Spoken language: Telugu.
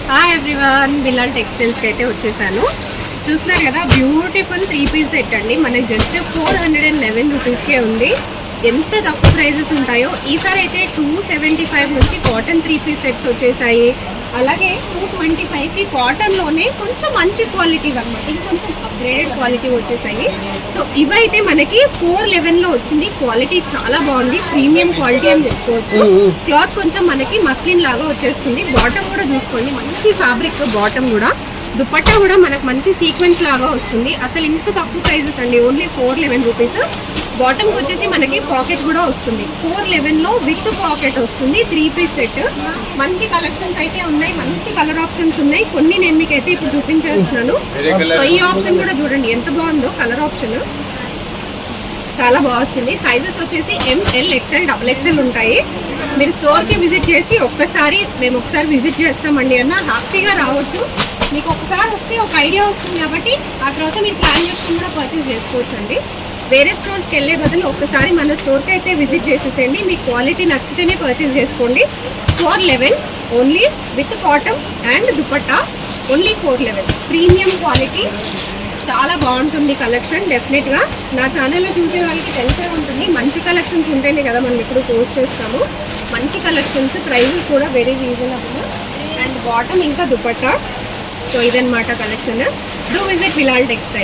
హాయ్ ఎవ్రీవన్, బిలాల్ టెక్స్టైల్స్కి అయితే వచ్చేసాను. చూస్తున్నారు కదా, బ్యూటిఫుల్ 3 పీస్ సెట్ అండి. మనకి జస్ట్ 411 రూపీస్కే ఉంది. ఎంత తక్కువ ప్రైజెస్ ఉంటాయో. ఈసారి అయితే 275 నుంచి కాటన్ 3 పీస్ సెట్స్ వచ్చేసాయి. అలాగే 225కి కాటన్లోనే కొంచెం మంచి క్వాలిటీ అనమాట, ఇంకొంచెం అప్గ్రేడెడ్ క్వాలిటీ వచ్చేసాయి. సో ఇవైతే మనకి 411లో వచ్చింది. క్వాలిటీ చాలా బాగుంది, ప్రీమియం క్వాలిటీ అని చెప్పుకోవచ్చు. క్లాత్ కొంచెం మనకి మస్లిన్ లాగా వచ్చేస్తుంది. బాటమ్ కూడా చూసుకోండి, మంచి ఫ్యాబ్రిక్ బాటమ్ కూడా. దుపట్టా కూడా మనకు మంచి సీక్వెన్స్ లాగా వస్తుంది. అసలు ఇంత తక్కువ ప్రైజెస్ అండి, ఓన్లీ 411 రూపీస్. బాటమ్కి వచ్చేసి మనకి పాకెట్ కూడా వస్తుంది. 411లో విత్ పాకెట్ వస్తుంది. 3 పీస్ సెట్. మంచి కలెక్షన్స్ అయితే ఉన్నాయి, మంచి కలర్ ఆప్షన్స్ ఉన్నాయి. కొన్ని నేను మీకు అయితే ఇప్పుడు చూపించేస్తున్నాను. సో ఈ ఆప్షన్ కూడా చూడండి ఎంత బాగుందో, కలర్ ఆప్షన్ చాలా బాగా వచ్చింది. సైజెస్ వచ్చేసి ML, XL, XXL ఉంటాయి. మీరు స్టోర్కి విజిట్ చేసి మేము ఒకసారి విజిట్ చేస్తామండి అన్న హ్యాపీగా రావచ్చు. మీకు ఒకసారి వస్తే ఒక ఐడియా వస్తుంది కాబట్టి ఆ తర్వాత మీరు ప్లాన్ చేసుకుని కూడా పర్చేస్ చేసుకోవచ్చు అండి. వేరే స్టోర్స్కి వెళ్ళే బదులు ఒక్కసారి మన స్టోర్కి అయితే విజిట్ చేసేసేయండి. మీకు క్వాలిటీ నచ్చితేనే పర్చేస్ చేసుకోండి. 411 only with cotton and dupatta, only 411. Premium quality, చాలా బాగుంటుంది కలెక్షన్. డెఫినెట్గా నా ఛానల్లో చూసే వాళ్ళకి తెలిసే ఉంటుంది. మంచి కలెక్షన్స్ ఉంటేనే కదా మనం ఇప్పుడు పోస్ట్ చేస్తాము. మంచి కలెక్షన్స్, ప్రైజెస్ కూడా వెరీ రీజనబుల్. అండ్ బాటమ్ ఇంకా దుపట్టా. సో ఇదన్నమాట collection. Do visit Bilal textile.